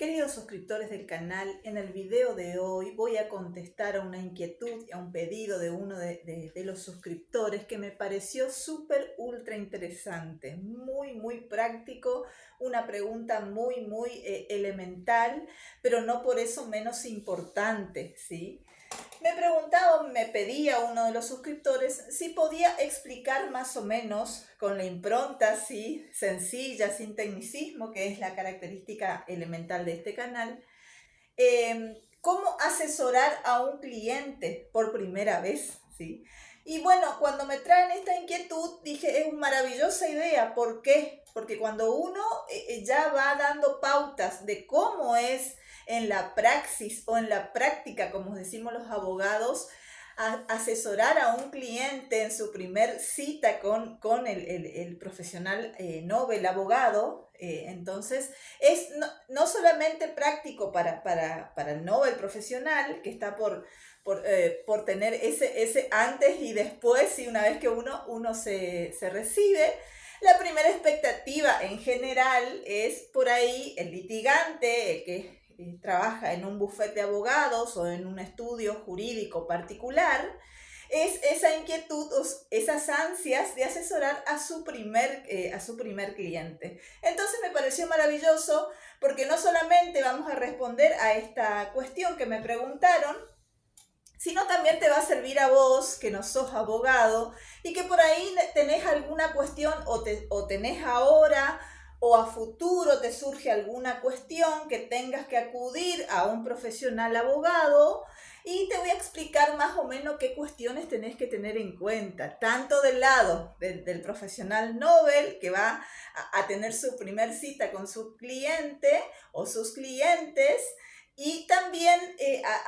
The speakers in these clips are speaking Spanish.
Queridos suscriptores del canal, en el video de hoy voy a contestar a una inquietud y a un pedido de uno de los suscriptores que me pareció súper ultra interesante, muy práctico, una pregunta muy elemental, pero no por eso menos importante, ¿sí? Me pedía uno de los suscriptores si podía explicar más o menos con la impronta, ¿sí?, sencilla, sin tecnicismo, que es la característica elemental de este canal, cómo asesorar a un cliente por primera vez, ¿sí? Y bueno, cuando me traen esta inquietud, dije, es una maravillosa idea. ¿Por qué? Porque cuando uno ya va dando pautas de cómo es en la praxis o en la práctica, como decimos los abogados, asesorar a un cliente en su primer cita con el profesional novel abogado, entonces es no solamente práctico para el novel profesional que está por tener ese antes y después, y una vez que uno se recibe. La primera expectativa en general es por ahí el litigante, el que trabaja en un bufete de abogados o en un estudio jurídico particular, es esa inquietud, esas ansias de asesorar a su primer cliente. Entonces me pareció maravilloso porque no solamente vamos a responder a esta cuestión que me preguntaron, sino también te va a servir a vos, que no sos abogado, y que por ahí tenés alguna cuestión o tenés ahora o a futuro te surge alguna cuestión que tengas que acudir a un profesional abogado, y te voy a explicar más o menos qué cuestiones tenés que tener en cuenta, tanto del lado del profesional novel que va a tener su primer cita con su cliente o sus clientes, y también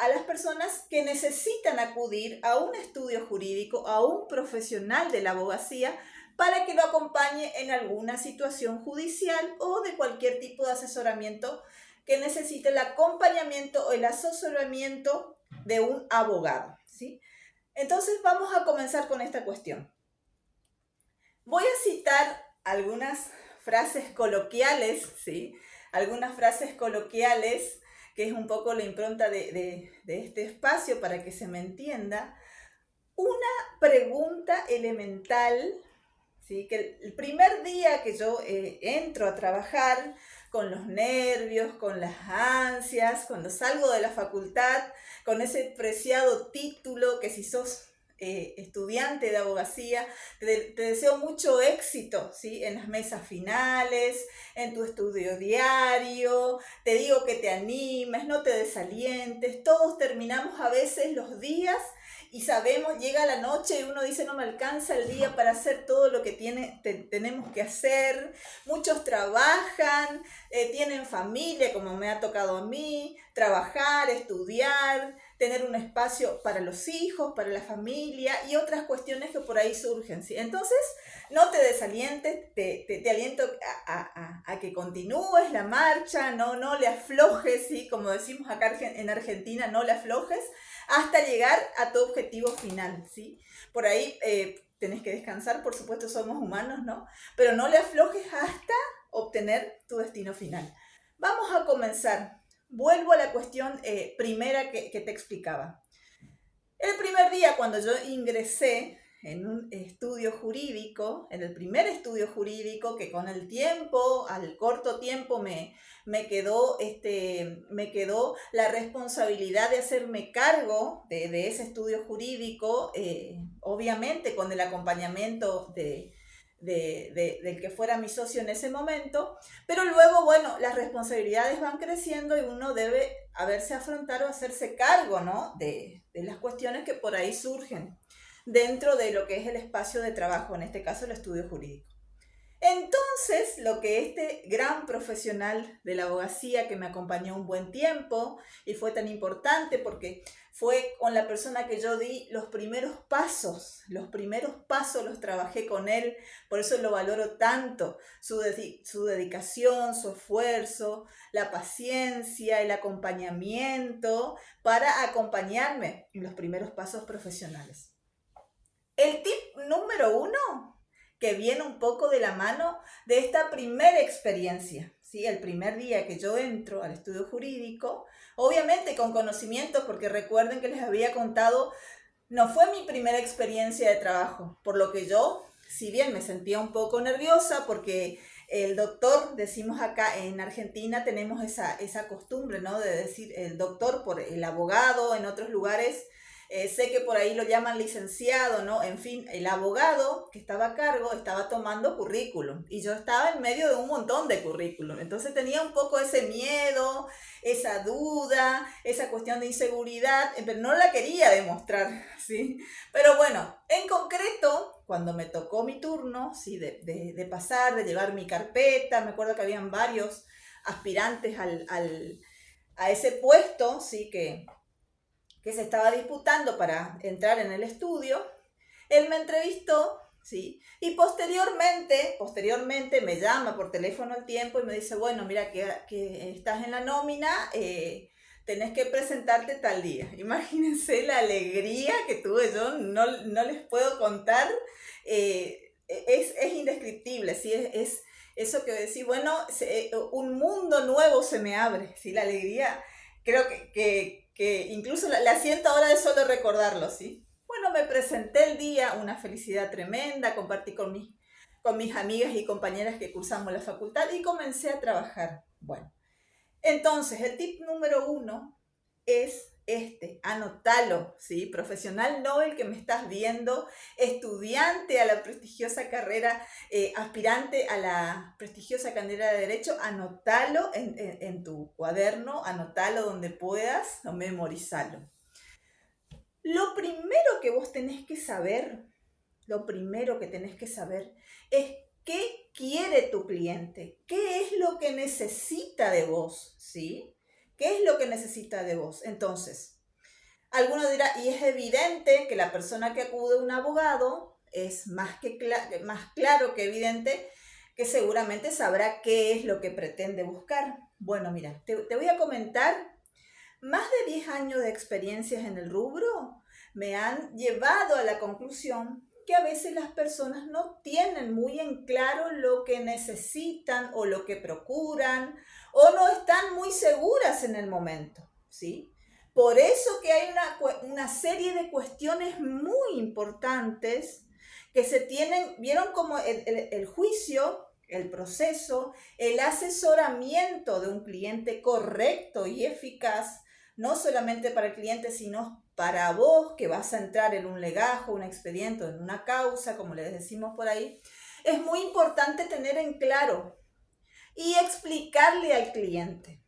a las personas que necesitan acudir a un estudio jurídico, a un profesional de la abogacía, para que lo acompañe en alguna situación judicial o de cualquier tipo de asesoramiento que necesite el acompañamiento o el asesoramiento de un abogado, ¿sí? Entonces vamos a comenzar con esta cuestión. Voy a citar algunas frases coloquiales, ¿sí? Algunas frases coloquiales, que es un poco la impronta de este espacio para que se me entienda. Una pregunta elemental, ¿sí? Que el primer día que yo entro a trabajar, con los nervios, con las ansias, cuando salgo de la facultad, con ese preciado título que si sos estudiante de abogacía, te deseo mucho éxito, ¿sí?, en las mesas finales, en tu estudio diario, te digo que te animes, no te desalientes. Todos terminamos a veces los días y sabemos, llega la noche y uno dice, no me alcanza el día para hacer todo lo que tenemos que hacer. Muchos trabajan, tienen familia, como me ha tocado a mí, trabajar, estudiar, tener un espacio para los hijos, para la familia y otras cuestiones que por ahí surgen, ¿sí? Entonces, no te desalientes, te aliento a que continúes la marcha, no le aflojes, ¿sí? Como decimos acá en Argentina, no le aflojes hasta llegar a tu objetivo final, ¿sí? Por ahí tenés que descansar, por supuesto somos humanos, ¿no? Pero no le aflojes hasta obtener tu destino final. Vamos a comenzar. Vuelvo a la cuestión primera que te explicaba. El primer día cuando yo ingresé en un estudio jurídico, en el primer estudio jurídico, que con el tiempo, al corto tiempo, me quedó la responsabilidad de hacerme cargo de ese estudio jurídico, obviamente con el acompañamiento del que fuera mi socio en ese momento, pero luego, bueno, las responsabilidades van creciendo y uno debe afrontar o hacerse cargo, ¿no?, de las cuestiones que por ahí surgen dentro de lo que es el espacio de trabajo, en este caso el estudio jurídico. Entonces, lo que este gran profesional de la abogacía que me acompañó un buen tiempo y fue tan importante porque fue con la persona que yo di los primeros pasos los trabajé con él, por eso lo valoro tanto, su dedicación, su esfuerzo, la paciencia, el acompañamiento para acompañarme en los primeros pasos profesionales. El tip número 1, que viene un poco de la mano de esta primera experiencia, ¿sí? El primer día que yo entro al estudio jurídico, obviamente con conocimientos, porque recuerden que les había contado, no fue mi primera experiencia de trabajo, por lo que yo, si bien me sentía un poco nerviosa, porque el doctor, decimos acá en Argentina, tenemos esa costumbre, ¿no? De decir el doctor por el abogado, en otros lugares sé que por ahí lo llaman licenciado, ¿no? En fin, el abogado que estaba a cargo estaba tomando currículum y yo estaba en medio de un montón de currículum. Entonces tenía un poco ese miedo, esa duda, esa cuestión de inseguridad, pero no la quería demostrar, ¿sí? Pero bueno, en concreto, cuando me tocó mi turno, ¿sí? De pasar, de llevar mi carpeta, me acuerdo que habían varios aspirantes a ese puesto, ¿sí? Que se estaba disputando para entrar en el estudio, él me entrevistó, ¿sí? Y posteriormente me llama por teléfono al tiempo y me dice, bueno, mira que estás en la nómina, tenés que presentarte tal día. Imagínense la alegría que tuve yo, no les puedo contar, es indescriptible, ¿sí? Es eso que decir, bueno, un mundo nuevo se me abre, ¿sí? La alegría, creo que incluso la siento ahora de solo recordarlo, ¿sí? Bueno, me presenté el día, una felicidad tremenda, compartí con mis amigas y compañeras que cursamos la facultad y comencé a trabajar. Bueno, entonces el tip número 1 es anótalo, ¿sí? Profesional Nobel que me estás viendo, estudiante a la prestigiosa carrera, aspirante a la prestigiosa carrera de Derecho, anótalo en tu cuaderno, anótalo donde puedas, o memorizalo. Lo primero que vos tenés que saber, lo primero que tenés que saber es qué quiere tu cliente, qué es lo que necesita de vos, ¿sí? ¿Qué es lo que necesita de vos? Entonces, alguno dirá, y es evidente que la persona que acude a un abogado es más claro que evidente que seguramente sabrá qué es lo que pretende buscar. Bueno, mira, te voy a comentar, más de 10 años de experiencias en el rubro me han llevado a la conclusión que a veces las personas no tienen muy en claro lo que necesitan o lo que procuran o no están muy seguras en el momento, ¿sí? Por eso que hay una serie de cuestiones muy importantes que se tienen, vieron como el juicio, el proceso, el asesoramiento de un cliente correcto y eficaz, no solamente para el cliente, sino para vos que vas a entrar en un legajo, un expediente, en una causa, como les decimos por ahí, es muy importante tener en claro y explicarle al cliente.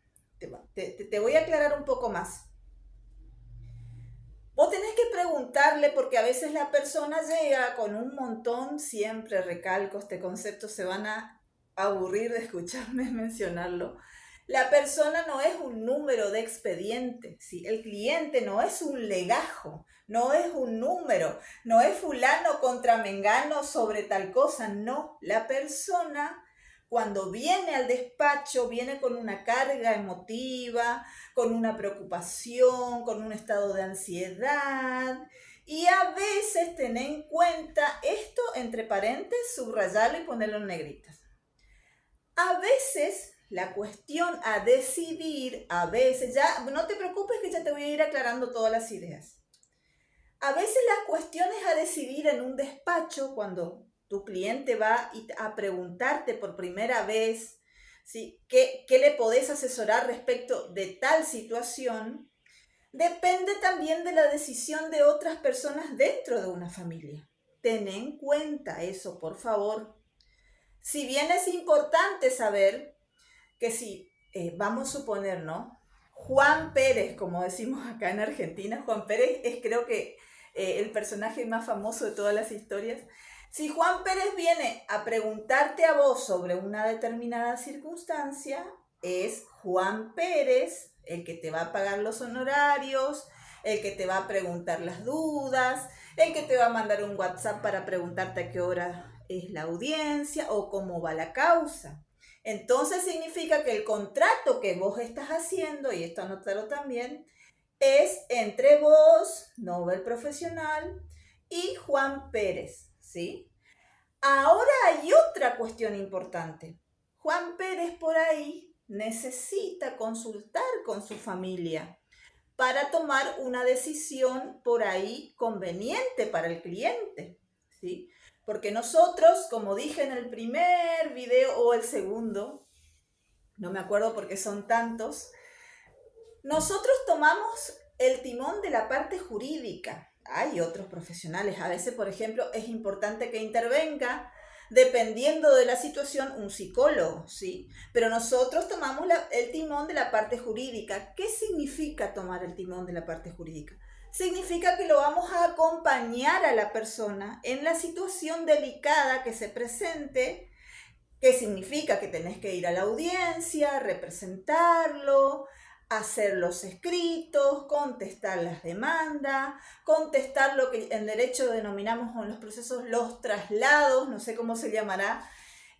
Te voy a aclarar un poco más. Vos tenés que preguntarle porque a veces la persona llega con un montón, siempre recalco, este concepto se van a aburrir de escucharme mencionarlo. La persona no es un número de expediente, ¿sí? El cliente no es un legajo, no es un número, no es fulano contra mengano sobre tal cosa, no. La persona cuando viene al despacho viene con una carga emotiva, con una preocupación, con un estado de ansiedad. Y a veces tener en cuenta esto, entre paréntesis, subrayarlo y ponerlo en negritas. A veces la cuestión a decidir, a veces, ya no te preocupes que ya te voy a ir aclarando todas las ideas. A veces las cuestiones a decidir en un despacho, cuando tu cliente va a preguntarte por primera vez, ¿sí? ¿Qué le podés asesorar respecto de tal situación? Depende también de la decisión de otras personas dentro de una familia. Ten en cuenta eso, por favor. Si bien es importante saber que si, vamos a suponer, ¿no? Juan Pérez, como decimos acá en Argentina, Juan Pérez es creo que el personaje más famoso de todas las historias. Si Juan Pérez viene a preguntarte a vos sobre una determinada circunstancia, es Juan Pérez el que te va a pagar los honorarios, el que te va a preguntar las dudas, el que te va a mandar un WhatsApp para preguntarte a qué hora es la audiencia o cómo va la causa. Entonces significa que el contrato que vos estás haciendo, y esto anótalo también, es entre vos, Nobel Profesional, y Juan Pérez, ¿sí? Ahora hay otra cuestión importante. Juan Pérez por ahí necesita consultar con su familia para tomar una decisión por ahí conveniente para el cliente, ¿sí? Porque nosotros, como dije en el primer video o el segundo, no me acuerdo porque son tantos, nosotros tomamos el timón de la parte jurídica. Hay otros profesionales. A veces, por ejemplo, es importante que intervenga, dependiendo de la situación, un psicólogo, ¿sí? Pero nosotros tomamos el timón de la parte jurídica. ¿Qué significa tomar el timón de la parte jurídica? Significa que lo vamos a acompañar a la persona en la situación delicada que se presente. ¿Qué significa? Que tenés que ir a la audiencia, representarlo, hacer los escritos, contestar las demandas, contestar lo que en derecho denominamos en los procesos los traslados, no sé cómo se llamará,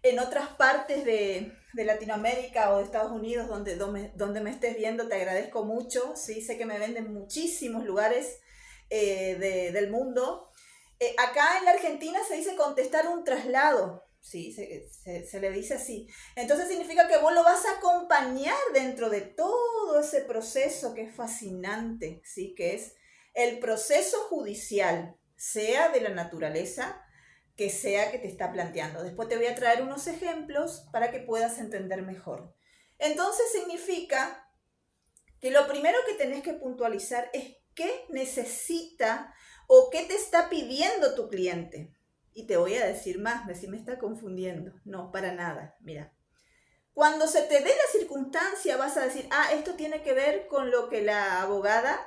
en otras partes de Latinoamérica o de Estados Unidos donde me estés viendo, te agradezco mucho, ¿sí? Sé que me venden muchísimos lugares del mundo. Acá en la Argentina se dice contestar un traslado. Sí, se le dice así. Entonces significa que vos lo vas a acompañar dentro de todo ese proceso que es fascinante, ¿sí? Que es el proceso judicial, sea de la naturaleza que sea que te está planteando. Después te voy a traer unos ejemplos para que puedas entender mejor. Entonces significa que lo primero que tenés que puntualizar es qué necesita o qué te está pidiendo tu cliente. Y te voy a decir más, si me está confundiendo. No, para nada. Mira, cuando se te dé la circunstancia vas a decir, esto tiene que ver con lo que la abogada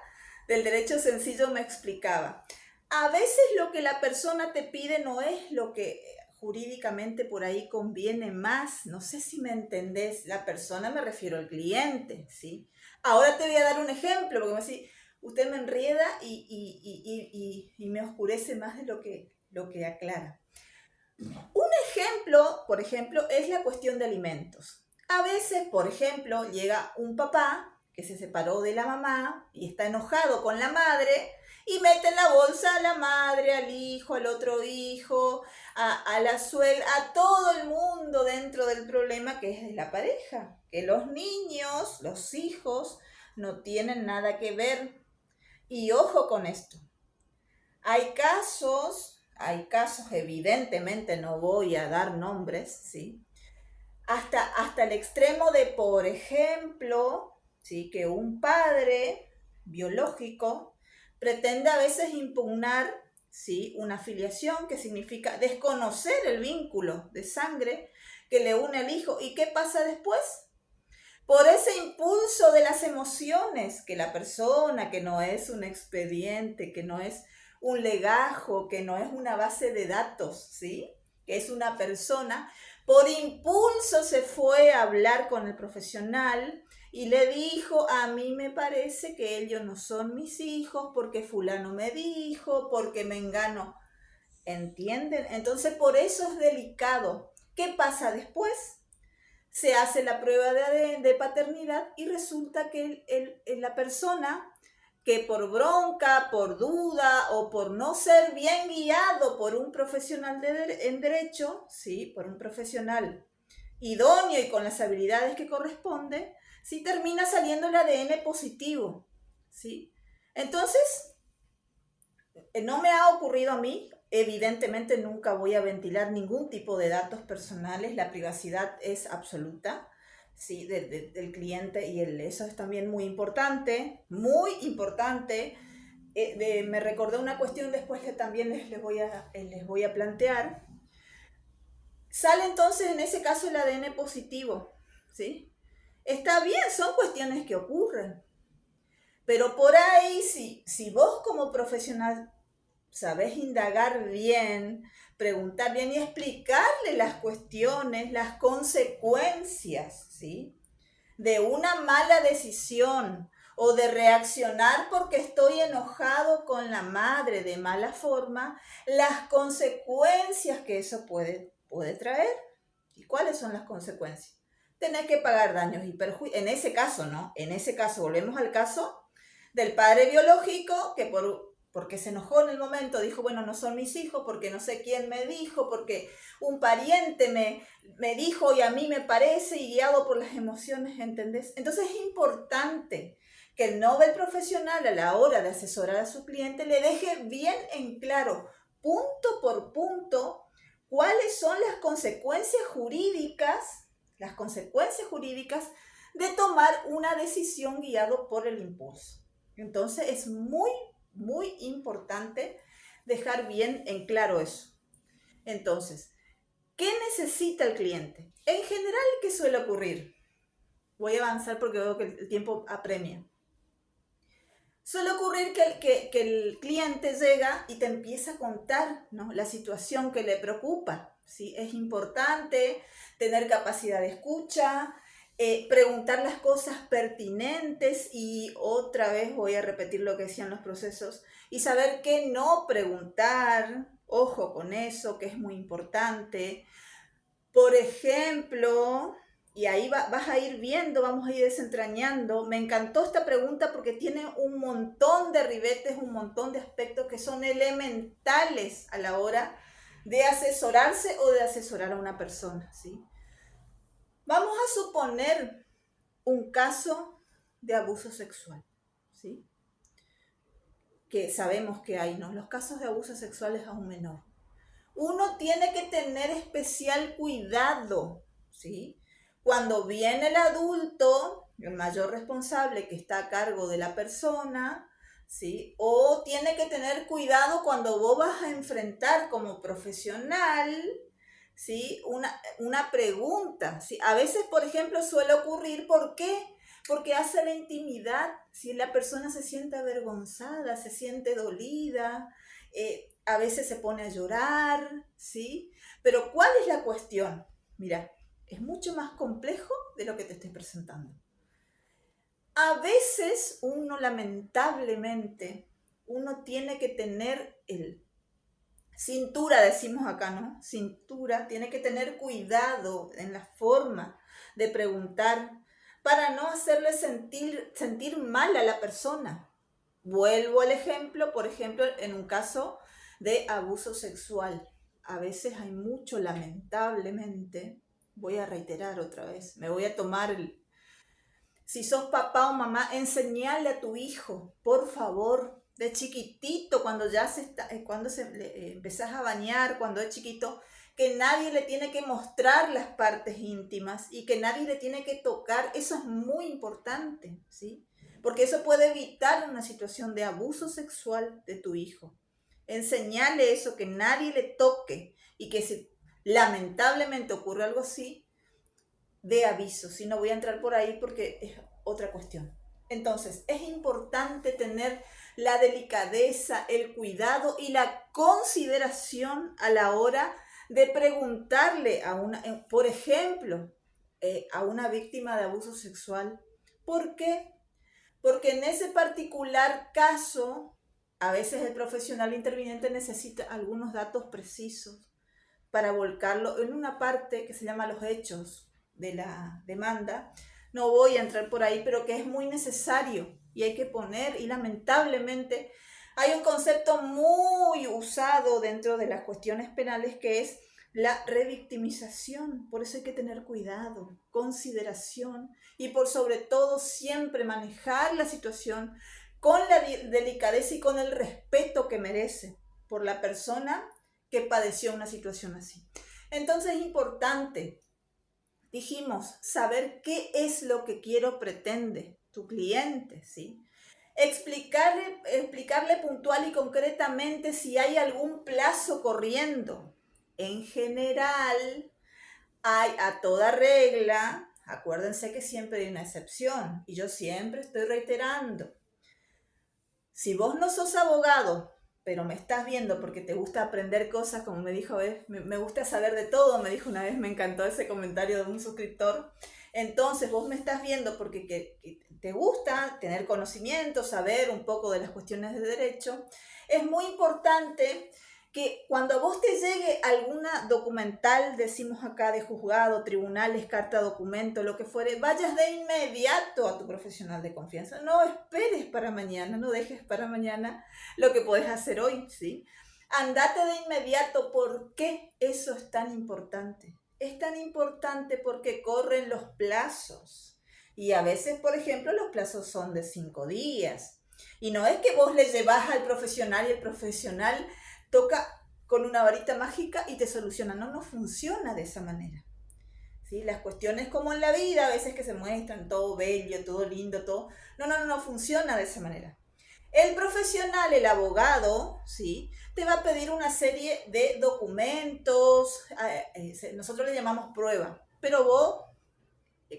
del derecho sencillo me explicaba. A veces lo que la persona te pide no es lo que jurídicamente por ahí conviene más. No sé si me entendés. La persona, me refiero al cliente, ¿sí? Ahora te voy a dar un ejemplo, porque me decís, usted me enrieda y me oscurece más de lo que aclara. Un ejemplo, por ejemplo, es la cuestión de alimentos. A veces, por ejemplo, llega un papá que se separó de la mamá y está enojado con la madre y mete en la bolsa a la madre, al hijo, al otro hijo, a la suegra, a todo el mundo dentro del problema que es de la pareja. Que los niños, los hijos, no tienen nada que ver. Y ojo con esto. Hay casos, evidentemente no voy a dar nombres, ¿sí? Hasta el extremo de, por ejemplo, ¿sí? Que un padre biológico pretende a veces impugnar, ¿sí? Una filiación, que significa desconocer el vínculo de sangre que le une al hijo. ¿Y qué pasa después? Por ese impulso de las emociones, que la persona, que no es un expediente, que no es un legajo, que no es una base de datos, ¿sí? Que es una persona, por impulso se fue a hablar con el profesional y le dijo, a mí me parece que ellos no son mis hijos porque fulano me dijo, porque mengano. ¿Entienden? Entonces por eso es delicado. ¿Qué pasa después? Se hace la prueba de ADN de paternidad y resulta que la persona que por bronca, por duda o por no ser bien guiado por un profesional en derecho, ¿sí? Por un profesional idóneo y con las habilidades que corresponde, sí termina saliendo el ADN positivo, ¿sí? Entonces, no me ha ocurrido a mí. Evidentemente nunca voy a ventilar ningún tipo de datos personales, la privacidad es absoluta, ¿sí? Del cliente, y eso es también muy importante, muy importante. Me recordé una cuestión después que también les voy a plantear. Sale entonces en ese caso el ADN positivo, ¿sí? Está bien, son cuestiones que ocurren, pero por ahí si vos como profesional sabés indagar bien, preguntar bien y explicarle las cuestiones, las consecuencias, ¿sí? De una mala decisión o de reaccionar porque estoy enojado con la madre de mala forma, las consecuencias que eso puede traer. ¿Y cuáles son las consecuencias? Tener que pagar daños y perjuicios. En ese caso, volvemos al caso del padre biológico que por porque se enojó en el momento, dijo, bueno, no son mis hijos, porque no sé quién me dijo, porque un pariente me dijo y a mí me parece, y guiado por las emociones, ¿entendés? Entonces es importante que el Nobel profesional a la hora de asesorar a su cliente le deje bien en claro, punto por punto, cuáles son las consecuencias jurídicas de tomar una decisión guiado por el impulso. Entonces es muy, muy importante dejar bien en claro eso. Entonces, ¿qué necesita el cliente? En general, ¿qué suele ocurrir? Voy a avanzar porque veo que el tiempo apremia. Suele ocurrir que el cliente llega y te empieza a contar, ¿no?, la situación que le preocupa, ¿sí? Es importante tener capacidad de escucha, preguntar las cosas pertinentes, y otra vez voy a repetir lo que decían los procesos, y saber qué no preguntar. Ojo con eso, que es muy importante. Por ejemplo, y ahí vas a ir viendo, vamos a ir desentrañando. Me encantó esta pregunta porque tiene un montón de ribetes, un montón de aspectos que son elementales a la hora de asesorarse o de asesorar a una persona, ¿sí? Vamos a suponer un caso de abuso sexual, ¿sí? Que sabemos que hay, ¿no?, los casos de abuso sexuales a un menor. Uno tiene que tener especial cuidado, ¿sí? Cuando viene el adulto, el mayor responsable que está a cargo de la persona, ¿sí? O tiene que tener cuidado cuando vos vas a enfrentar como profesional, ¿sí?, una pregunta, ¿sí? A veces, por ejemplo, suele ocurrir, ¿por qué? Porque hace la intimidad, si la persona se siente avergonzada, se siente dolida, a veces se pone a llorar, ¿sí? Pero ¿cuál es la cuestión? Mira, es mucho más complejo de lo que te estoy presentando. A veces uno, lamentablemente, uno tiene que tener cintura, decimos acá, ¿no? Cintura, tiene que tener cuidado en la forma de preguntar para no hacerle sentir mal a la persona. Vuelvo al ejemplo, por ejemplo, en un caso de abuso sexual. A veces hay mucho, lamentablemente, voy a reiterar otra vez, me voy a tomar si sos papá o mamá, enseñale a tu hijo, por favor, de chiquitito, cuando empezás a bañar, cuando es chiquito, que nadie le tiene que mostrar las partes íntimas y que nadie le tiene que tocar. Eso es muy importante, ¿sí? Porque eso puede evitar una situación de abuso sexual de tu hijo. Enseñale eso, que nadie le toque, y que si lamentablemente ocurre algo así, de aviso. Si no voy a entrar por ahí porque es otra cuestión. Entonces, es importante tener la delicadeza, el cuidado y la consideración a la hora de preguntarle por ejemplo, a una víctima de abuso sexual, ¿por qué? Porque en ese particular caso, a veces el profesional interviniente necesita algunos datos precisos para volcarlo en una parte que se llama los hechos de la demanda. No voy a entrar por ahí, pero que es muy necesario y hay que poner, y lamentablemente hay un concepto muy usado dentro de las cuestiones penales que es la revictimización. Por eso hay que tener cuidado, consideración, y por sobre todo siempre manejar la situación con la delicadeza y con el respeto que merece por la persona que padeció una situación así. Entonces es importante, dijimos, saber qué es lo que pretende tu cliente, ¿sí? Explicarle puntual y concretamente si hay algún plazo corriendo. En general, hay a toda regla, acuérdense que siempre hay una excepción, y yo siempre estoy reiterando, si vos no sos abogado, pero me estás viendo porque te gusta aprender cosas, como me dijo, me gusta saber de todo, me dijo una vez, me encantó ese comentario de un suscriptor. Entonces vos me estás viendo porque que te gusta tener conocimiento, saber un poco de las cuestiones de derecho. Es muy importante que cuando a vos te llegue alguna documental, decimos acá, de juzgado, tribunales, carta, documento, lo que fuere, vayas de inmediato a tu profesional de confianza. No esperes para mañana, no dejes para mañana lo que puedes hacer hoy, ¿sí? Andate de inmediato. ¿Por qué eso es tan importante? Es tan importante porque corren los plazos. Y a veces, por ejemplo, los plazos son de 5 días. Y no es que vos le llevas al profesional y el profesional toca con una varita mágica y te soluciona. No, no funciona de esa manera. ¿Sí? Las cuestiones como en la vida, a veces que se muestran todo bello, todo lindo, todo. No funciona de esa manera. El profesional, el abogado, ¿sí? Te va a pedir una serie de documentos, nosotros le llamamos prueba, pero vos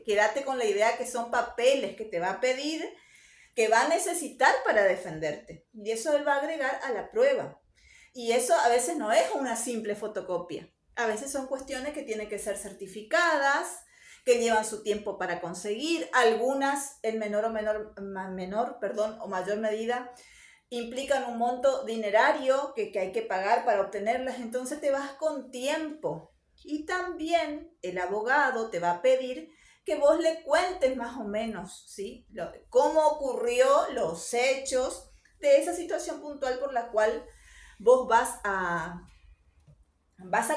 quédate con la idea que son papeles que te va a pedir, que va a necesitar para defenderte. Y eso él va a agregar a la prueba. Y eso a veces no es una simple fotocopia. A veces son cuestiones que tienen que ser certificadas, que llevan su tiempo para conseguir. Algunas, en menor o mayor medida, implican un monto dinerario que hay que pagar para obtenerlas. Entonces te vas con tiempo. Y también el abogado te va a pedir que vos le cuentes más o menos, ¿sí? Cómo ocurrió, los hechos de esa situación puntual por la cual vos vas a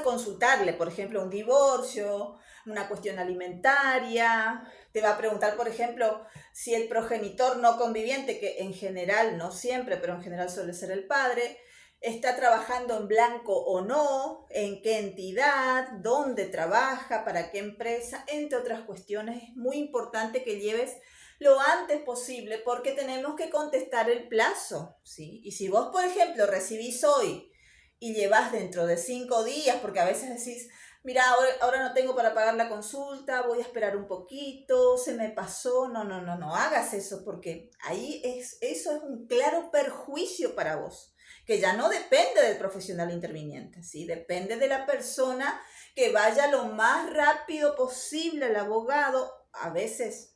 consultarle, por ejemplo, un divorcio, una cuestión alimentaria. Te va a preguntar, por ejemplo, si el progenitor no conviviente, que en general, no siempre, pero en general suele ser el padre, está trabajando en blanco o no, en qué entidad, dónde trabaja, para qué empresa, entre otras cuestiones. Es muy importante que lleves lo antes posible porque tenemos que contestar el plazo, ¿sí? Y si vos, por ejemplo, recibís hoy y llevas dentro de 5 días, porque a veces decís, mira, ahora no tengo para pagar la consulta, voy a esperar un poquito, se me pasó. No hagas eso, porque eso es un claro perjuicio para vos, que ya no depende del profesional interviniente, ¿sí? Depende de la persona que vaya lo más rápido posible al abogado. A veces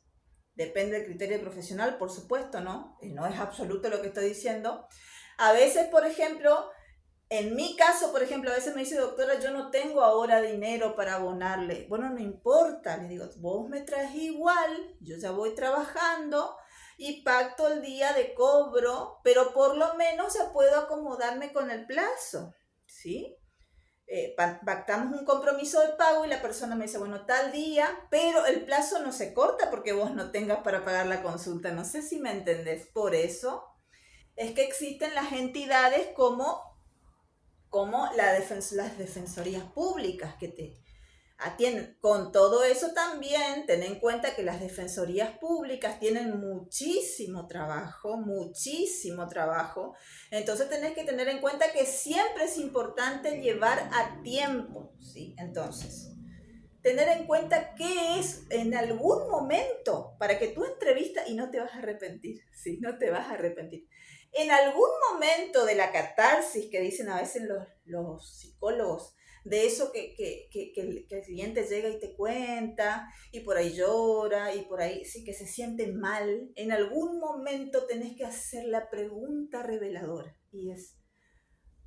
depende del criterio profesional, por supuesto, ¿no? No es absoluto lo que estoy diciendo. A veces, por ejemplo, en mi caso, por ejemplo, a veces me dice, doctora, yo no tengo ahora dinero para abonarle. Bueno, no importa, le digo, vos me traes igual, yo ya voy trabajando y pacto el día de cobro, pero por lo menos ya puedo acomodarme con el plazo, ¿sí? Pactamos un compromiso de pago y la persona me dice, bueno, tal día, pero el plazo no se corta porque vos no tengas para pagar la consulta. No sé si me entendés. Por eso es que existen las entidades como las defensorías públicas que te atienden. Con todo eso también, ten en cuenta que las defensorías públicas tienen muchísimo trabajo. Entonces tenés que tener en cuenta que siempre es importante llevar a tiempo, ¿sí? Entonces, tener en cuenta qué es en algún momento para que tu entrevista, y no te vas a arrepentir, ¿sí? No te vas a arrepentir. En algún momento de la catarsis que dicen a veces los psicólogos, de eso que el cliente llega y te cuenta, y por ahí llora, y por ahí sí que se siente mal, en algún momento tenés que hacer la pregunta reveladora, y es,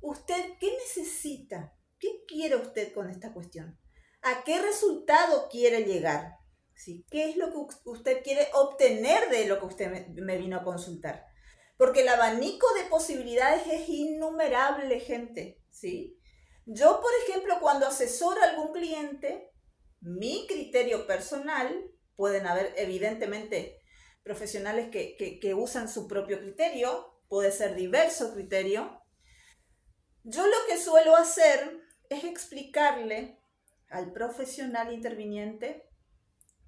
¿usted qué necesita? ¿Qué quiere usted con esta cuestión? ¿A qué resultado quiere llegar? ¿Sí? ¿Qué es lo que usted quiere obtener de lo que usted me vino a consultar? Porque el abanico de posibilidades es innumerable, gente, ¿sí? Yo, por ejemplo, cuando asesoro a algún cliente, mi criterio personal, pueden haber evidentemente profesionales que usan su propio criterio, puede ser diverso criterio. Yo lo que suelo hacer es explicarle al profesional interviniente,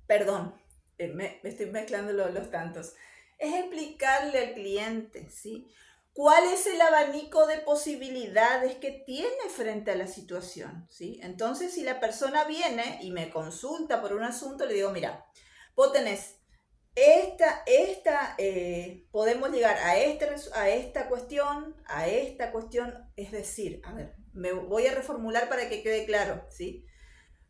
perdón, me estoy mezclando los tantos, es explicarle al cliente, ¿sí? ¿Cuál es el abanico de posibilidades que tiene frente a la situación? ¿Sí? Entonces, si la persona viene y me consulta por un asunto, le digo, mira, vos tenés podemos llegar a esta cuestión, es decir, a ver, me voy a reformular para que quede claro, ¿sí?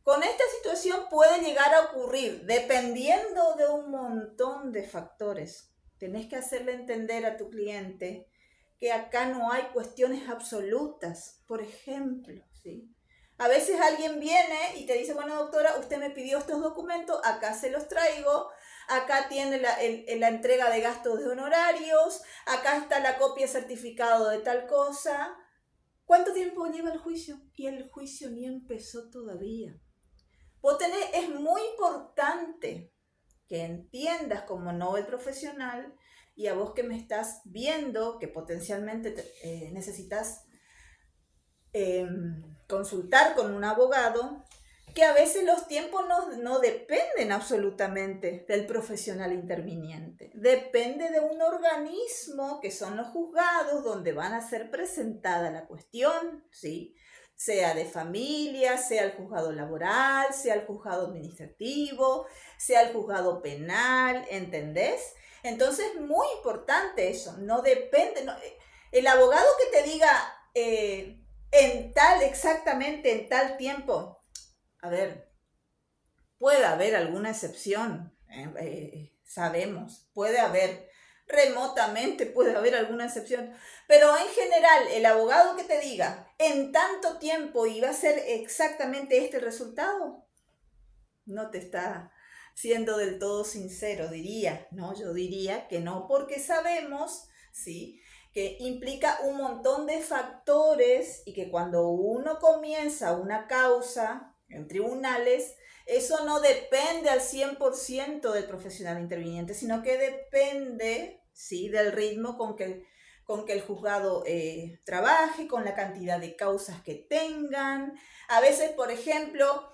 Con esta situación puede llegar a ocurrir, dependiendo de un montón de factores. Tenés que hacerle entender a tu cliente que acá no hay cuestiones absolutas, por ejemplo, ¿sí? A veces alguien viene y te dice, bueno, doctora, usted me pidió estos documentos, acá se los traigo, acá tiene la entrega de gastos de honorarios, acá está la copia certificado de tal cosa. ¿Cuánto tiempo lleva el juicio? Y el juicio ni empezó todavía. Es muy importante que entiendas como Nobel profesional, y a vos que me estás viendo, que potencialmente necesitas consultar con un abogado, que a veces los tiempos no dependen absolutamente del profesional interviniente. Depende de un organismo que son los juzgados donde van a ser presentada la cuestión, ¿sí? Sea de familia, sea el juzgado laboral, sea el juzgado administrativo, sea el juzgado penal, ¿entendés? Entonces, muy importante eso, no depende, el abogado que te diga exactamente en tal tiempo, a ver, puede haber alguna excepción, sabemos, puede haber, remotamente puede haber alguna excepción, pero en general el abogado que te diga en tanto tiempo y va a ser exactamente este el resultado, no te está siendo del todo sincero, diría, ¿no? Yo diría que no, porque sabemos, ¿sí?, que implica un montón de factores y que cuando uno comienza una causa en tribunales, eso no depende al 100% del profesional interviniente, sino que depende, ¿sí?, del ritmo con que el juzgado trabaje, con la cantidad de causas que tengan. A veces, por ejemplo,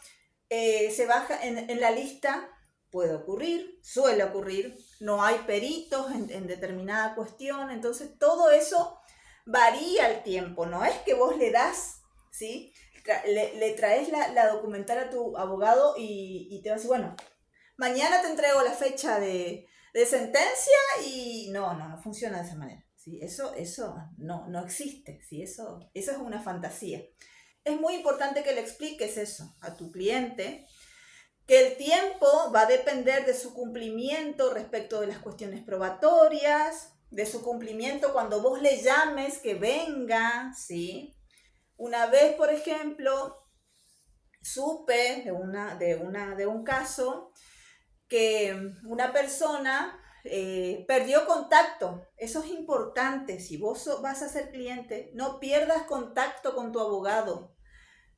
se baja en la lista, puede ocurrir, suele ocurrir, no hay peritos en determinada cuestión, entonces todo eso varía el tiempo, no es que vos le das, ¿sí?, le traes la documental a tu abogado y te va a decir, bueno, mañana te entrego la fecha de sentencia, y no funciona de esa manera, ¿sí? Eso no existe, ¿sí? Eso es una fantasía. Es muy importante que le expliques eso a tu cliente, que el tiempo va a depender de su cumplimiento respecto de las cuestiones probatorias, de su cumplimiento cuando vos le llames que venga, ¿sí? Una vez, por ejemplo, supe de un caso que una persona perdió contacto. Eso es importante. Si vos vas a ser cliente, no pierdas contacto con tu abogado.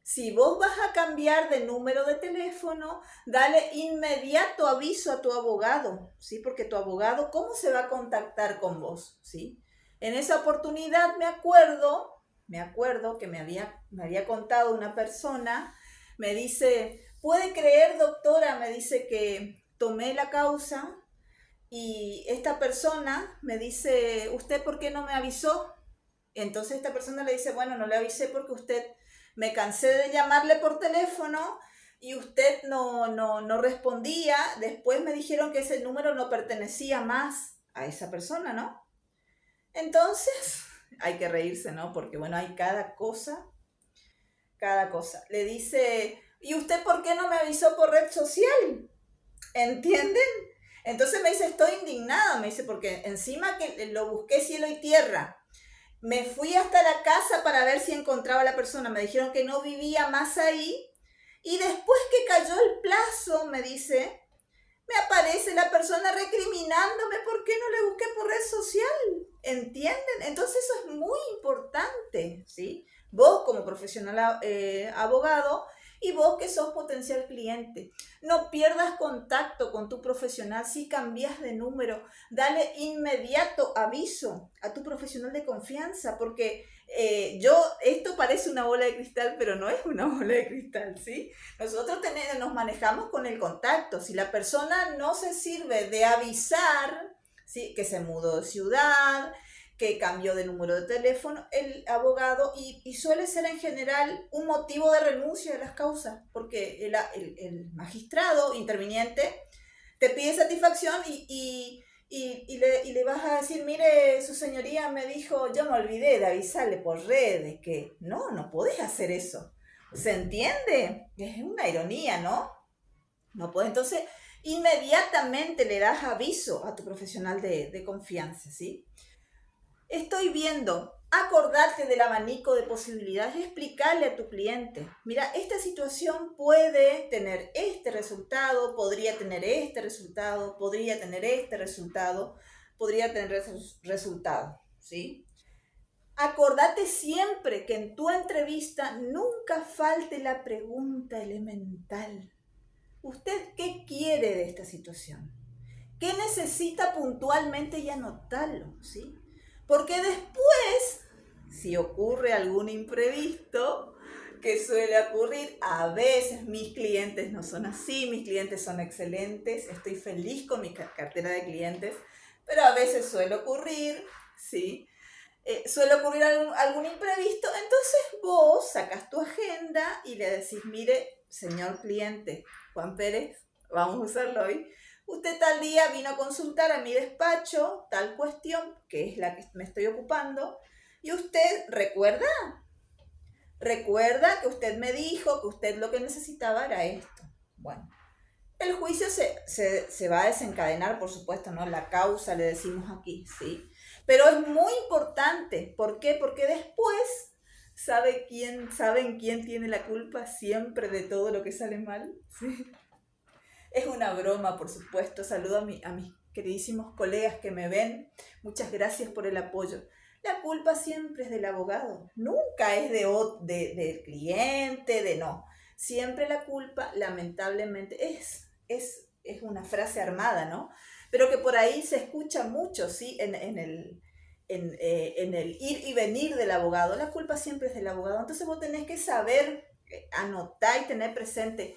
Si vos vas a cambiar de número de teléfono, dale inmediato aviso a tu abogado, ¿sí? Porque tu abogado, ¿cómo se va a contactar con vos? ¿Sí? En esa oportunidad me acuerdo que me había contado una persona, me dice, ¿puede creer, doctora? Me dice que tomé la causa y esta persona me dice, ¿usted por qué no me avisó? Entonces esta persona le dice, bueno, no le avisé porque me cansé de llamarle por teléfono y usted no respondía. Después me dijeron que ese número no pertenecía más a esa persona, ¿no? Entonces, hay que reírse, ¿no? Porque, bueno, hay cada cosa. Le dice, ¿y usted por qué no me avisó por red social? ¿Entienden? Entonces me dice, estoy indignada, me dice, porque encima que lo busqué cielo y tierra. Me fui hasta la casa para ver si encontraba a la persona. Me dijeron que no vivía más ahí. Y después que cayó el plazo, me dice, me aparece la persona recriminándome por qué no le busqué por red social. ¿Entienden? Entonces eso es muy importante, ¿sí? Vos como profesional abogado y vos que sos potencial cliente. No pierdas contacto con tu profesional si cambias de número. Dale inmediato aviso a tu profesional de confianza, porque esto parece una bola de cristal, pero no es una bola de cristal, ¿sí? Nosotros nos manejamos con el contacto. Si la persona no se sirve de avisar, ¿sí?, que se mudó de ciudad, que cambió de número de teléfono, el abogado, y suele ser en general un motivo de renuncia de las causas, porque el magistrado interviniente te pide satisfacción y le vas a decir, mire, su señoría me dijo, yo me olvidé de avisarle por redes, que no podés hacer eso. ¿Se entiende? Es una ironía, ¿no? No podés. Entonces, inmediatamente le das aviso a tu profesional de confianza, ¿sí? Estoy viendo, acordarte del abanico de posibilidades, explicarle a tu cliente, mira, esta situación puede tener este resultado, podría tener este resultado, podría tener este resultado, podría tener ese resultado, ¿sí? Acordate siempre que en tu entrevista nunca falte la pregunta elemental. ¿Usted qué quiere de esta situación? ¿Qué necesita puntualmente y anotarlo? ¿Sí? Porque después, si ocurre algún imprevisto, que suele ocurrir, a veces mis clientes no son así, mis clientes son excelentes, estoy feliz con mi cartera de clientes, pero a veces suele ocurrir, ¿sí? Suele ocurrir algún imprevisto, entonces vos sacas tu agenda y le decís, mire, señor cliente, Juan Pérez, vamos a usarlo hoy, usted tal día vino a consultar a mi despacho tal cuestión, que es la que me estoy ocupando, y usted recuerda que usted me dijo que usted lo que necesitaba era esto. Bueno, el juicio se va a desencadenar, por supuesto, ¿no? La causa, le decimos aquí, ¿sí? Pero es muy importante. ¿Por qué? Porque después, ¿saben quién tiene la culpa siempre de todo lo que sale mal? ¿Sí? Es una broma, por supuesto. Saludo a mis queridísimos colegas que me ven. Muchas gracias por el apoyo. La culpa siempre es del abogado, nunca es del cliente, de no. Siempre la culpa, lamentablemente, es una frase armada, ¿no? Pero que por ahí se escucha mucho, ¿sí? En el ir y venir del abogado. La culpa siempre es del abogado. Entonces vos tenés que saber, anotar y tener presente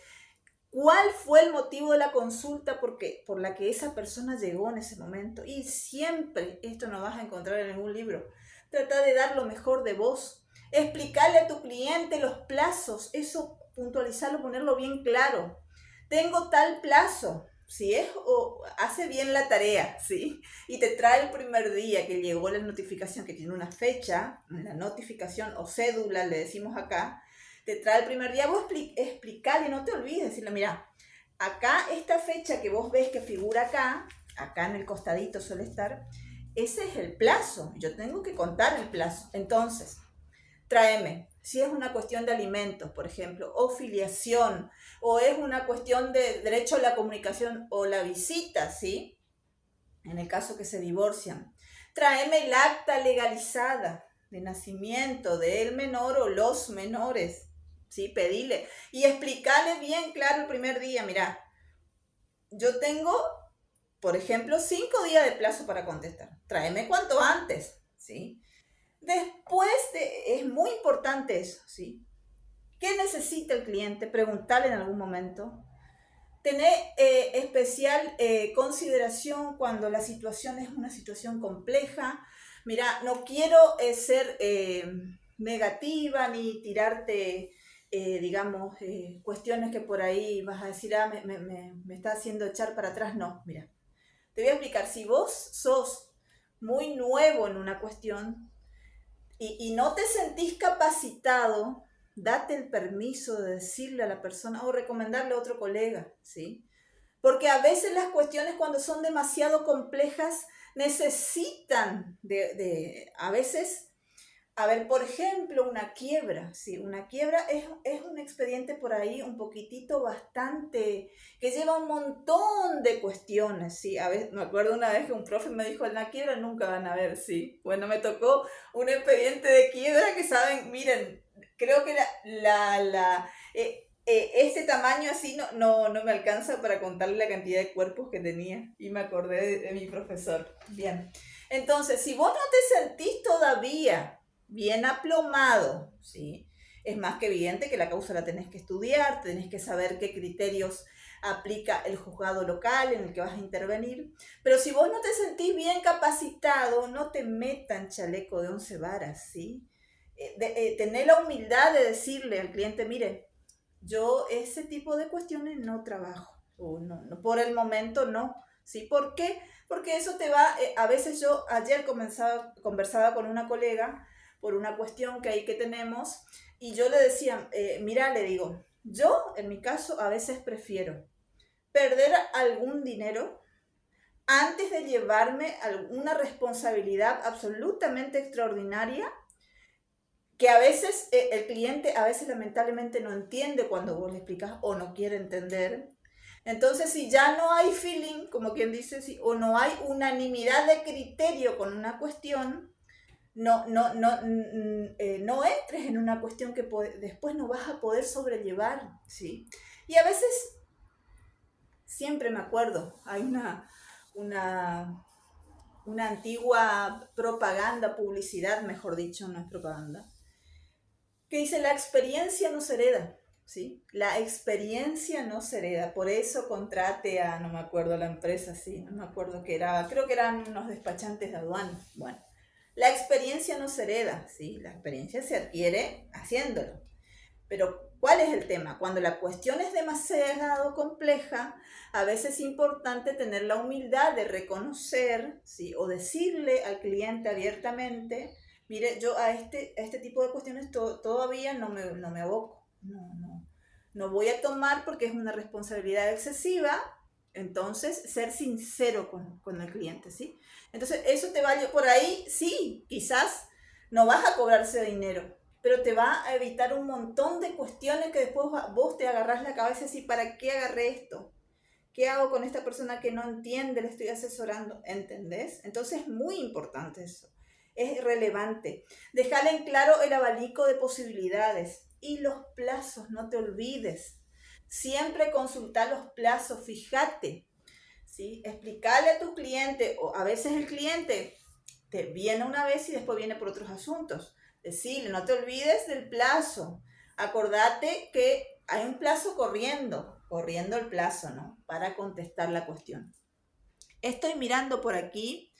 cuál fue el motivo de la consulta por la que esa persona llegó en ese momento. Y siempre, esto no vas a encontrar en ningún libro, trata de dar lo mejor de vos. Explicarle a tu cliente los plazos, eso puntualizarlo, ponerlo bien claro. Tengo tal plazo, si es o hace bien la tarea, ¿sí? Y te trae el primer día que llegó la notificación, que tiene una fecha, la notificación o cédula, le decimos acá, te trae el primer día, vos explicarle, no te olvides, decirle, mira, acá esta fecha que vos ves que figura acá en el costadito suele estar, ese es el plazo, yo tengo que contar el plazo. Entonces, tráeme, si es una cuestión de alimentos, por ejemplo, o filiación, o es una cuestión de derecho a la comunicación o la visita, ¿sí? En el caso que se divorcian. Tráeme el acta legalizada de nacimiento del menor o los menores, ¿sí? Pedile y explicarle bien claro el primer día, mira, yo tengo, por ejemplo, 5 días de plazo para contestar. Tráeme cuanto antes, ¿sí? Después es muy importante eso, ¿sí? ¿Qué necesita el cliente? Preguntarle en algún momento. Tener especial consideración cuando la situación es una situación compleja. Mira, no quiero ser negativa ni tirarte, digamos, cuestiones que por ahí vas a decir, me está haciendo echar para atrás. No, mira, te voy a explicar. Si vos sos muy nuevo en una cuestión, y no te sentís capacitado, date el permiso de decirle a la persona o recomendarle a otro colega, ¿sí? Porque a veces las cuestiones cuando son demasiado complejas necesitan a veces, a ver, por ejemplo, una quiebra, ¿sí? Una quiebra es un expediente por ahí un poquitito bastante, que lleva un montón de cuestiones, ¿sí? A veces, me acuerdo una vez que un profe me dijo, en la quiebra nunca van a ver, ¿sí? Bueno, me tocó un expediente de quiebra que saben, miren, creo que este tamaño así no me alcanza para contarle la cantidad de cuerpos que tenía y me acordé de mi profesor. Bien, entonces, si vos no te sentís todavía bien aplomado, ¿sí? Es más que evidente que la causa la tenés que estudiar, tenés que saber qué criterios aplica el juzgado local en el que vas a intervenir, pero si vos no te sentís bien capacitado, no te metan chaleco de 11 varas, ¿sí? Tener la humildad de decirle al cliente, mire, yo ese tipo de cuestiones no trabajo, o no por el momento no, ¿sí? ¿Por qué? Porque eso te va, a veces yo ayer conversaba con una colega por una cuestión que hay que tenemos y yo le decía, mira, le digo, yo en mi caso a veces prefiero perder algún dinero antes de llevarme una responsabilidad absolutamente extraordinaria que a veces el cliente, a veces lamentablemente no entiende cuando vos le explicas o no quiere entender. Entonces, si ya no hay feeling, como quien dice, o no hay unanimidad de criterio con una cuestión, no entres en una cuestión que después no vas a poder sobrellevar, ¿sí? Y a veces, siempre me acuerdo, hay una antigua propaganda, publicidad, mejor dicho, no es propaganda, que dice: la experiencia no se hereda, ¿sí? La experiencia no se hereda. Por eso contrate a, no me acuerdo la empresa, sí, no me acuerdo qué era, creo que eran unos despachantes de aduana. Bueno, la experiencia no se hereda, ¿sí? La experiencia se adquiere haciéndolo. Pero, ¿cuál es el tema? Cuando la cuestión es demasiado compleja, a veces es importante tener la humildad de reconocer, ¿sí? O decirle al cliente abiertamente: mire, yo a este tipo de cuestiones todavía no me aboco, no voy a tomar porque es una responsabilidad excesiva. Entonces, ser sincero con el cliente, ¿sí? Entonces, eso te va por ahí, sí, quizás no vas a cobrarse dinero, pero te va a evitar un montón de cuestiones que después vos te agarrás la cabeza y decís: ¿para qué agarré esto? ¿Qué hago con esta persona que no entiende? Le estoy asesorando, ¿entendés? Entonces es muy importante eso, es relevante. Dejarle en claro el abanico de posibilidades y los plazos, no te olvides. Siempre consultar los plazos, fíjate, ¿sí? Explicarle a tu cliente, o a veces el cliente te viene una vez y después viene por otros asuntos. Decirle: no te olvides del plazo. Acordate que hay un plazo corriendo el plazo, ¿no? Para contestar la cuestión. Estoy mirando por aquí.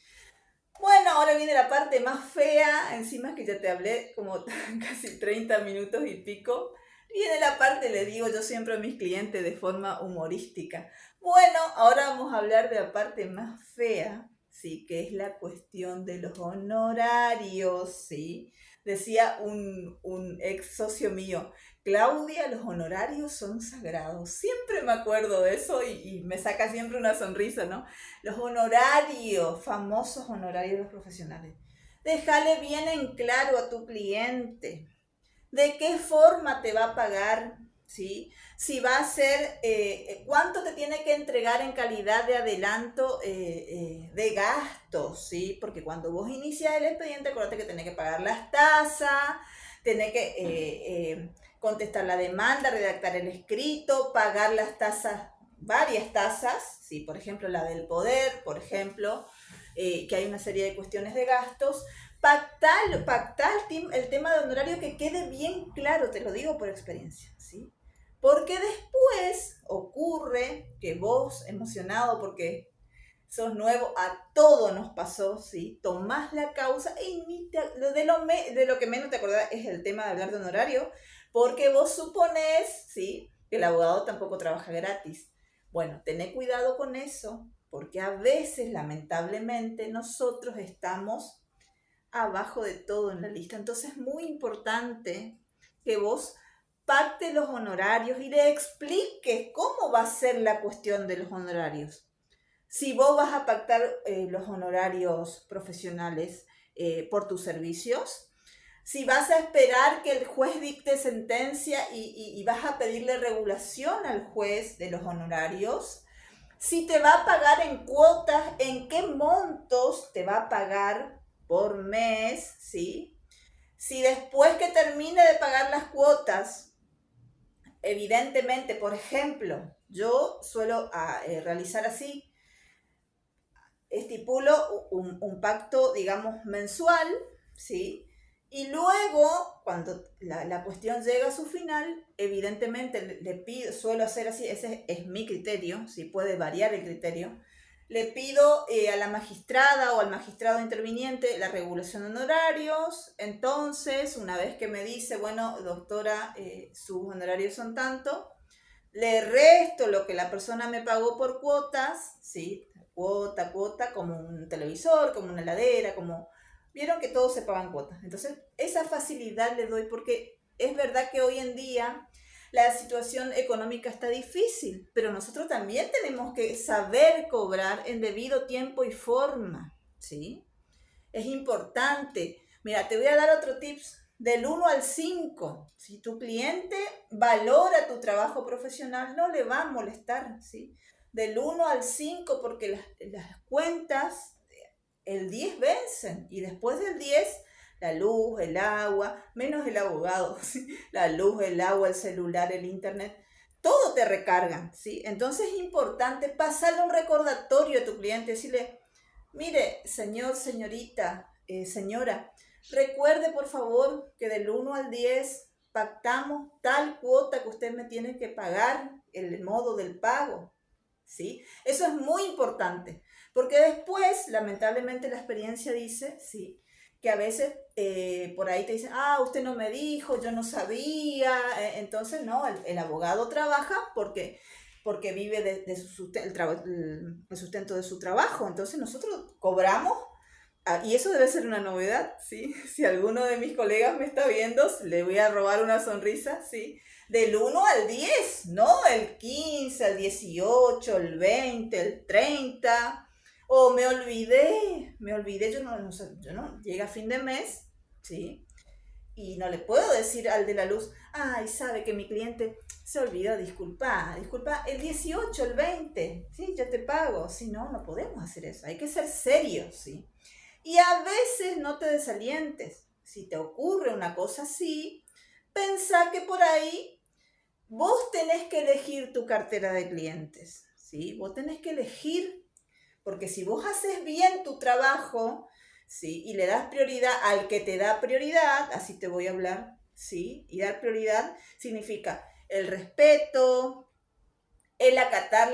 Bueno, ahora viene la parte más fea. Encima que ya te hablé como casi 30 minutos y pico. Viene la parte, le digo yo siempre a mis clientes de forma humorística: bueno, ahora vamos a hablar de la parte más fea, ¿sí? Que es la cuestión de los honorarios, ¿sí? Decía un ex socio mío: Claudia, los honorarios son sagrados. Siempre me acuerdo de eso y me saca siempre una sonrisa, ¿no? Los honorarios, famosos honorarios de los profesionales. Déjale bien en claro a tu cliente de qué forma te va a pagar, ¿sí? Si va a ser, cuánto te tiene que entregar en calidad de adelanto de gastos, ¿sí? Porque cuando vos inicias el expediente, acuérdate que tenés que pagar las tasas, tenés que contestar la demanda, redactar el escrito, pagar las tasas, varias tasas, ¿sí? Por ejemplo, la del poder, por ejemplo, que hay una serie de cuestiones de gastos. Pactar el tema de honorario, que quede bien claro, te lo digo por experiencia, ¿sí? Porque después ocurre que vos, emocionado porque sos nuevo, a todo nos pasó, ¿sí? Tomás la causa y de lo que menos te acordás es el tema de hablar de honorario, porque vos suponés, ¿sí? Que el abogado tampoco trabaja gratis. Bueno, tené cuidado con eso, porque a veces, lamentablemente, nosotros estamos abajo de todo en la lista. Entonces es muy importante que vos pactes los honorarios y le expliques cómo va a ser la cuestión de los honorarios. Si vos vas a pactar los honorarios profesionales por tus servicios, si vas a esperar que el juez dicte sentencia y vas a pedirle regulación al juez de los honorarios, si te va a pagar en cuotas, en qué montos te va a pagar por mes, ¿sí? Si después que termine de pagar las cuotas, evidentemente, por ejemplo, yo suelo realizar así: estipulo un pacto, digamos, mensual, ¿sí? Y luego, cuando la cuestión llega a su final, evidentemente le pido, suelo hacer así, ese es mi criterio, ¿sí? Puede variar el criterio. Le pido a la magistrada o al magistrado interviniente la regulación de honorarios. Entonces, una vez que me dice: bueno, doctora, sus honorarios son tanto, le resto lo que la persona me pagó por cuotas, ¿sí? Cuota, como un televisor, como una heladera, como... Vieron que todos se pagan cuotas. Entonces, esa facilidad le doy porque es verdad que hoy en día la situación económica está difícil, pero nosotros también tenemos que saber cobrar en debido tiempo y forma, ¿sí? Es importante. Mira, te voy a dar otro tips. Del 1 al 5, si tu cliente valora tu trabajo profesional, no le va a molestar, ¿sí? Del 1 al 5, porque las cuentas, el 10 vencen y después del 10 la luz, el agua, menos el abogado, ¿sí? La luz, el agua, el celular, el internet, todo te recargan, ¿sí? Entonces es importante pasarle un recordatorio a tu cliente, decirle, mire, señor, señorita, señora, recuerde por favor que del 1 al 10 pactamos tal cuota que usted me tiene que pagar, el modo del pago, ¿sí? Eso es muy importante, porque después, lamentablemente, la experiencia dice, sí, que a veces por ahí te dicen, usted no me dijo, yo no sabía, entonces no, el abogado trabaja porque vive de su el sustento de su trabajo. Entonces nosotros cobramos, y eso debe ser una novedad, ¿sí? Si alguno de mis colegas me está viendo, le voy a robar una sonrisa, ¿sí? Del 1 al 10, no el 15, el 18, el 20, el 30. O me olvidé, yo no, llega fin de mes, ¿sí? Y no le puedo decir al de la luz, ay, sabe que mi cliente se olvidó, disculpa, el 18, el 20, sí, yo te pago. Si no, no podemos hacer eso, hay que ser serios, ¿sí? Y a veces no te desalientes. Si te ocurre una cosa así, pensá que por ahí vos tenés que elegir tu cartera de clientes, ¿sí? Vos tenés que elegir, porque si vos haces bien tu trabajo, ¿sí? Y le das prioridad al que te da prioridad, así te voy a hablar, ¿sí? Y dar prioridad significa el respeto, el acatar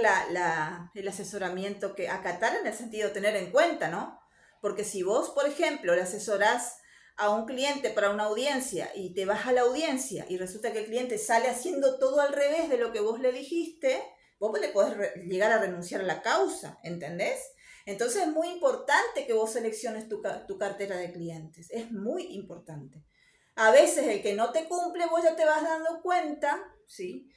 el asesoramiento, que acatar en el sentido de tener en cuenta, ¿no? Porque si vos, por ejemplo, le asesorás a un cliente para una audiencia y te vas a la audiencia y resulta que el cliente sale haciendo todo al revés de lo que vos le dijiste, vos le podés llegar a renunciar a la causa, ¿entendés? Entonces es muy importante que vos selecciones tu cartera de clientes, es muy importante. A veces el que no te cumple, vos ya te vas dando cuenta, ¿sí?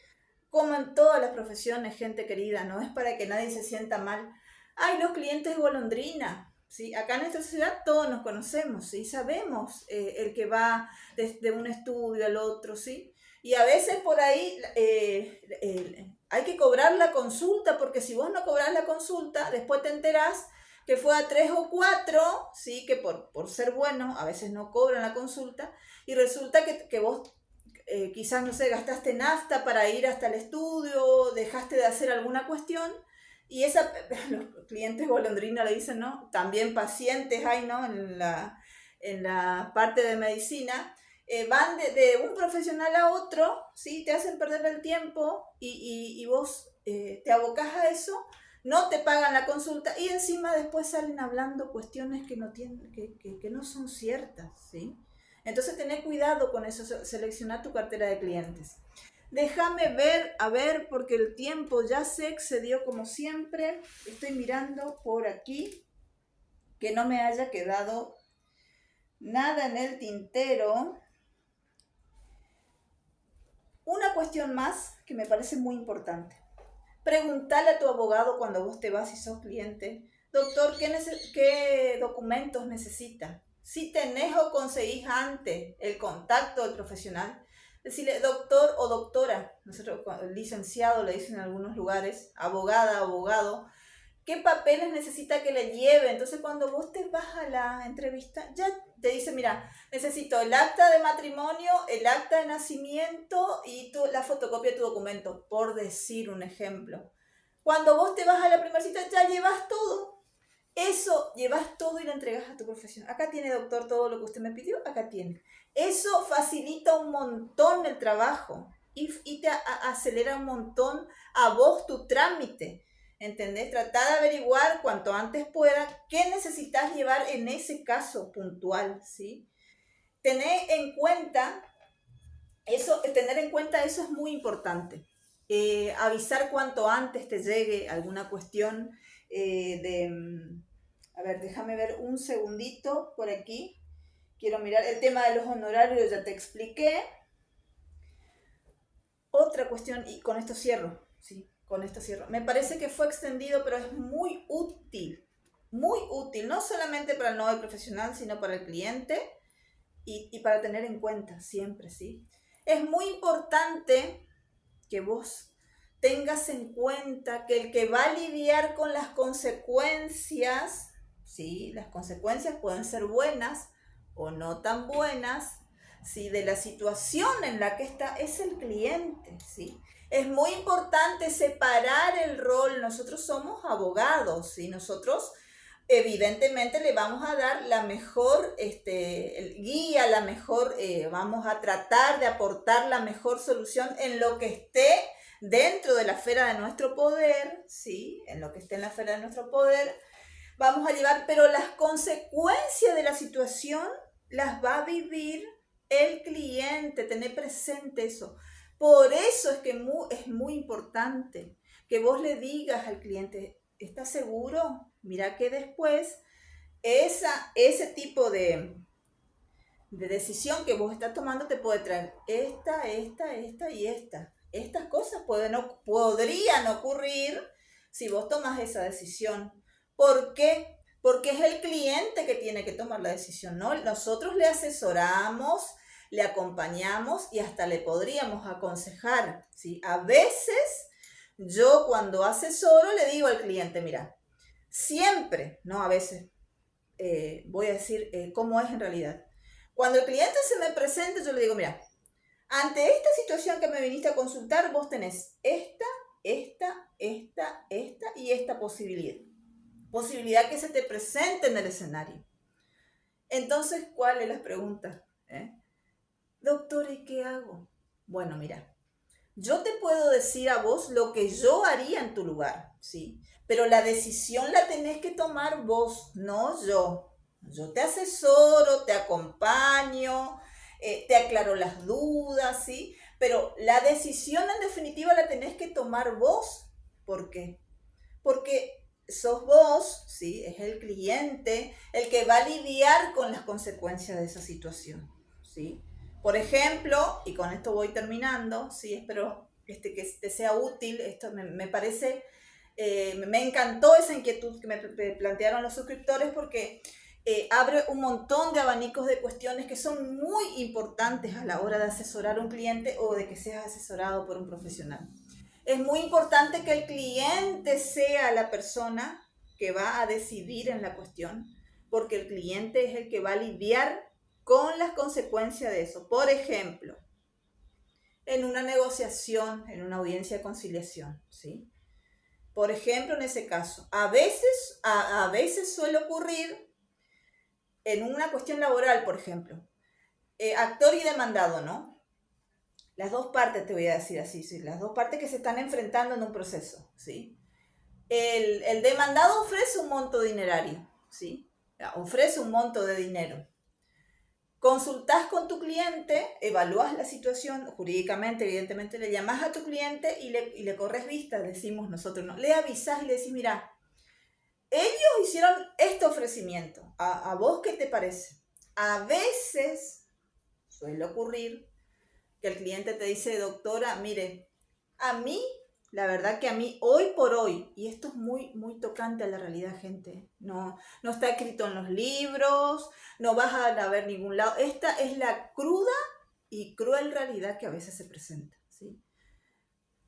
Como en todas las profesiones, gente querida, no es para que nadie se sienta mal. Ay, los clientes golondrina, ¿sí? Acá en esta ciudad todos nos conocemos, ¿sí? Sabemos el que va desde un estudio al otro, ¿sí? Y a veces por ahí hay que cobrar la consulta, porque si vos no cobrás la consulta, después te enterás que fue a 3 o 4, ¿sí? Que por ser bueno, a veces no cobran la consulta, y resulta que vos quizás, no sé, gastaste nafta para ir hasta el estudio, dejaste de hacer alguna cuestión, y los clientes golondrina le dicen, ¿no? También pacientes hay, ¿no? En la parte de medicina, van de un profesional a otro, ¿sí? Te hacen perder el tiempo y vos te abocás a eso, no te pagan la consulta y encima después salen hablando cuestiones que no tienen, que no son ciertas, ¿sí? Entonces, tener cuidado con eso, seleccionar tu cartera de clientes. Déjame ver, a ver, porque el tiempo ya se excedió como siempre. Estoy mirando por aquí que no me haya quedado nada en el tintero. Una cuestión más que me parece muy importante. Preguntale a tu abogado cuando vos te vas y sos cliente, doctor, ¿qué documentos necesita? Si tenés o conseguís antes el contacto del profesional, decirle doctor o doctora, nosotros licenciado le dicen en algunos lugares, abogada, abogado, ¿qué papeles necesita que le lleve? Entonces cuando vos te vas a la entrevista, ya te dice, mira, necesito el acta de matrimonio, el acta de nacimiento y la fotocopia de tu documento, por decir un ejemplo. Cuando vos te vas a la primera cita, ya llevas todo. Eso, llevas todo y lo entregas a tu profesional. Acá tiene, doctor, todo lo que usted me pidió, acá tiene. Eso facilita un montón el trabajo y te acelera un montón a vos tu trámite. ¿Entendés? Tratar de averiguar cuanto antes pueda qué necesitas llevar en ese caso puntual, ¿sí? Tener en cuenta eso es muy importante. Avisar cuanto antes te llegue alguna cuestión a ver, déjame ver un segundito por aquí. Quiero mirar el tema de los honorarios, ya te expliqué. otra cuestión, y con esto cierro, ¿sí? Con esto cierro. Me parece que fue extendido, pero es muy útil, no solamente para el nuevo profesional, sino para el cliente y para tener en cuenta siempre, ¿sí? Es muy importante que vos tengas en cuenta que el que va a lidiar con las consecuencias, ¿sí? Las consecuencias pueden ser buenas o no tan buenas, ¿sí? De la situación en la que está es el cliente, ¿sí? Es muy importante separar el rol. Nosotros somos abogados, ¿sí? Nosotros evidentemente le vamos a dar la mejor guía, la mejor, vamos a tratar de aportar la mejor solución en lo que esté dentro de la esfera de nuestro poder, ¿sí? En lo que esté en la esfera de nuestro poder, vamos a llevar, pero las consecuencias de la situación las va a vivir el cliente, tener presente eso. Por eso es que es muy importante que vos le digas al cliente, ¿estás seguro? Mira que después ese tipo de decisión que vos estás tomando te puede traer esta y esta. Estas cosas podrían ocurrir si vos tomas esa decisión. ¿Por qué? Porque es el cliente que tiene que tomar la decisión, ¿no? Nosotros le asesoramos, le acompañamos y hasta le podríamos aconsejar, ¿sí? A veces yo cuando asesoro le digo al cliente, mira, siempre, no a veces, voy a decir cómo es en realidad. Cuando el cliente se me presenta, yo le digo, mira, ante esta situación que me viniste a consultar, vos tenés esta y esta posibilidad. Posibilidad que se te presente en el escenario. Entonces, ¿cuál es la pregunta? Doctor, ¿y qué hago? Bueno, mira, yo te puedo decir a vos lo que yo haría en tu lugar, ¿sí? Pero la decisión la tenés que tomar vos, no yo. Yo te asesoro, te acompaño, te aclaro las dudas, ¿sí? Pero la decisión en definitiva la tenés que tomar vos. ¿Por qué? Porque sos vos, ¿sí? Es el cliente el que va a lidiar con las consecuencias de esa situación, ¿sí? Por ejemplo, y con esto voy terminando, ¿sí? Espero que te sea útil. Esto me parece, me encantó esa inquietud que me plantearon los suscriptores porque abre un montón de abanicos de cuestiones que son muy importantes a la hora de asesorar a un cliente o de que seas asesorado por un profesional. Es muy importante que el cliente sea la persona que va a decidir en la cuestión, porque el cliente es el que va a lidiar con las consecuencias de eso. Por ejemplo, en una negociación, en una audiencia de conciliación, ¿sí? Por ejemplo, en ese caso, a veces suele ocurrir en una cuestión laboral, por ejemplo, actor y demandado, ¿no? Las dos partes, te voy a decir así, ¿sí? Las dos partes que se están enfrentando en un proceso, ¿sí? El demandado ofrece un monto dinerario, ¿sí? Ofrece un monto de dinero. Consultás con tu cliente, evalúas la situación jurídicamente, evidentemente le llamás a tu cliente y le corres vista, decimos nosotros, ¿no? Le avisás y le decís, mira, ellos hicieron este ofrecimiento, ¿a vos qué te parece? A veces suele ocurrir que el cliente te dice, doctora, mire, a mí, la verdad que a mí, hoy por hoy, y esto es muy, muy tocante a la realidad, gente, no está escrito en los libros, no vas a ver ningún lado, esta es la cruda y cruel realidad que a veces se presenta, ¿sí?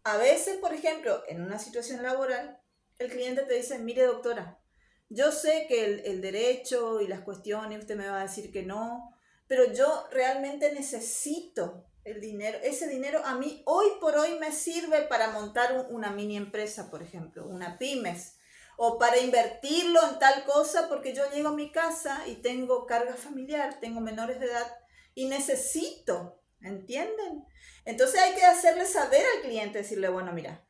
A veces, por ejemplo, en una situación laboral, el cliente te dice, mire doctora, yo sé que el derecho y las cuestiones, usted me va a decir que no, pero yo realmente necesito el dinero. Ese dinero a mí hoy por hoy me sirve para montar una mini empresa, por ejemplo, una pymes, o para invertirlo en tal cosa porque yo llego a mi casa y tengo carga familiar, tengo menores de edad y necesito, ¿entienden? Entonces hay que hacerle saber al cliente, decirle, bueno, mira,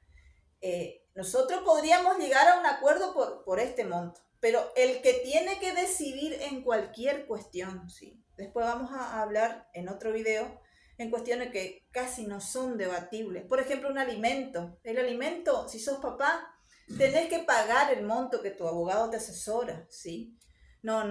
nosotros podríamos llegar a un acuerdo por este monto, pero el que tiene que decidir en cualquier cuestión, ¿sí? Después vamos a hablar en otro video en cuestiones que casi no son debatibles. Por ejemplo, un alimento. El alimento, si sos papá, tenés que pagar el monto que tu abogado te asesora, ¿sí? No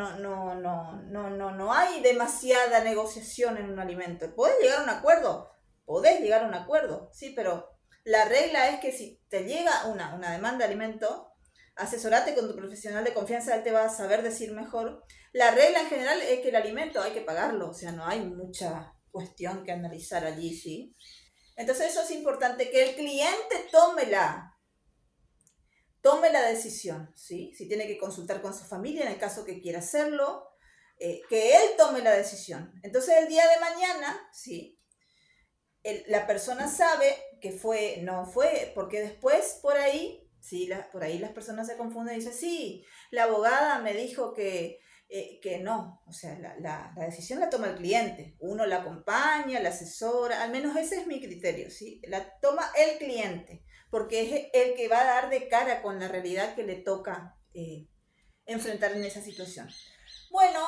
hay demasiada negociación en un alimento. Puedes llegar a un acuerdo, podés llegar a un acuerdo, sí, pero la regla es que si te llega una demanda de alimento, asesorate con tu profesional de confianza, él te va a saber decir mejor. La regla en general es que el alimento hay que pagarlo, o sea, no hay mucha cuestión que analizar allí, ¿sí? Entonces eso es importante, que el cliente tome la decisión, ¿sí? Si tiene que consultar con su familia, en el caso que quiera hacerlo, que él tome la decisión. Entonces el día de mañana, ¿sí? La persona sabe que no fue, porque después por ahí, sí, por ahí las personas se confunden y dicen, sí, la abogada me dijo que no, o sea, la decisión la toma el cliente, uno la acompaña, la asesora, al menos ese es mi criterio, ¿sí? La toma el cliente, porque es el que va a dar de cara con la realidad que le toca enfrentar en esa situación. Bueno,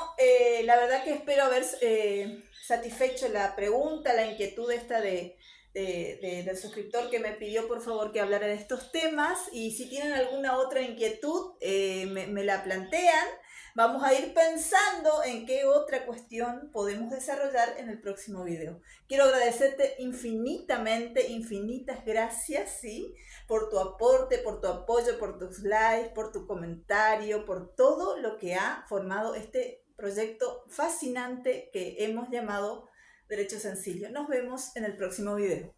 la verdad que espero haber satisfecho la pregunta, la inquietud esta del suscriptor que me pidió por favor que hablara de estos temas, y si tienen alguna otra inquietud me la plantean. Vamos a ir pensando en qué otra cuestión podemos desarrollar en el próximo video. Quiero agradecerte infinitamente, infinitas gracias, ¿sí? Por tu aporte, por tu apoyo, por tus likes, por tu comentario, por todo lo que ha formado este proyecto fascinante que hemos llamado Derecho Sencillo. Nos vemos en el próximo video.